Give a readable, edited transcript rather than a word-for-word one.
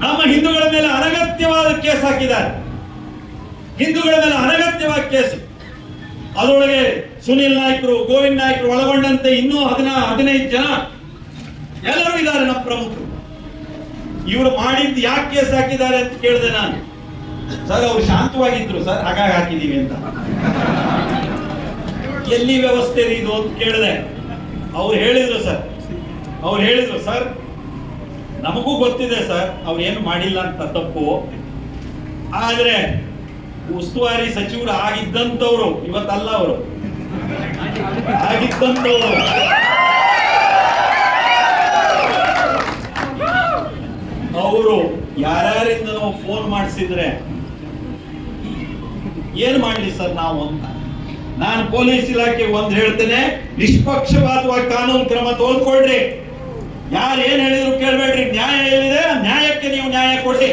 ನಮ್ಮ ಹಿಂದೂಗಳ ಮೇಲೆ ಅನಗತ್ಯವಾದ ಕೇಸ್ ಹಾಕಿದ್ದಾರೆ. ಹಿಂದೂಗಳ ಮೇಲೆ ಅನಗತ್ಯವಾದ ಕೇಸು. ಅದರೊಳಗೆ ಸುನಿಲ್ ನಾಯ್ಕರು, ಗೋವಿಂದ್ ನಾಯ್ಕರು ಒಳಗೊಂಡಂತೆ ಇನ್ನೂ 15 ಜನ ಎಲ್ಲರೂ ಇದ್ದಾರೆ ನಮ್ಮ ಪ್ರಮುಖರು. ಇವರು ಮಾಡಿದ್ದು ಯಾಕೆ ಕೇಸ್ ಹಾಕಿದ್ದಾರೆ ಅಂತ ಕೇಳಿದೆ ನಾನು. ಸರ್ ಅವ್ರು ಶಾಂತವಾಗಿದ್ರು ಸರ್, ಹಾಗಾಗಿ ಹಾಕಿದೀವಿ ಅಂತ. ಎಲ್ಲಿ ವ್ಯವಸ್ಥೆ ಇದು ಅಂತ ಕೇಳಿದೆ. ಅವ್ರು ಹೇಳಿದ್ರು ಸರ್ ನಮಗೂ ಗೊತ್ತಿದೆ ಸರ್ ಅವ್ರು ಏನು ಮಾಡಿಲ್ಲ ಅಂತ ತಪ್ಪು. ಆದ್ರೆ ಉಸ್ತುವಾರಿ ಸಚಿವರು ಆಗಿದ್ದಂಥವ್ರು, ಇವತ್ತಲ್ಲ, ಅವರು ಆಗಿದ್ದಂಥವ್ರು ಅವರು ಯಾರ್ಯಾರಿಂದನೋ ಫೋನ್ ಮಾಡಿಸಿದ್ರೆ ಏನ್ ಮಾಡ್ಲಿ ಸರ್ ನಾವು ಅಂತ. ನಾನು ಪೊಲೀಸ್ ಇಲಾಖೆ ಒಂದು ಹೇಳ್ತೇನೆ, ನಿಷ್ಪಕ್ಷಪಾತವಾಗಿ ಕಾನೂನು ಕ್ರಮ ತೆಗೆದುಕೊಳ್ರಿ. ಯಾರು ಏನ್ ಹೇಳಿದ್ರು ಕೇಳಬೇಡ್ರಿ. ನ್ಯಾಯ ಏನಿದೆ ನ್ಯಾಯಕ್ಕೆ ನೀವು ನ್ಯಾಯ ಕೊಡಿ.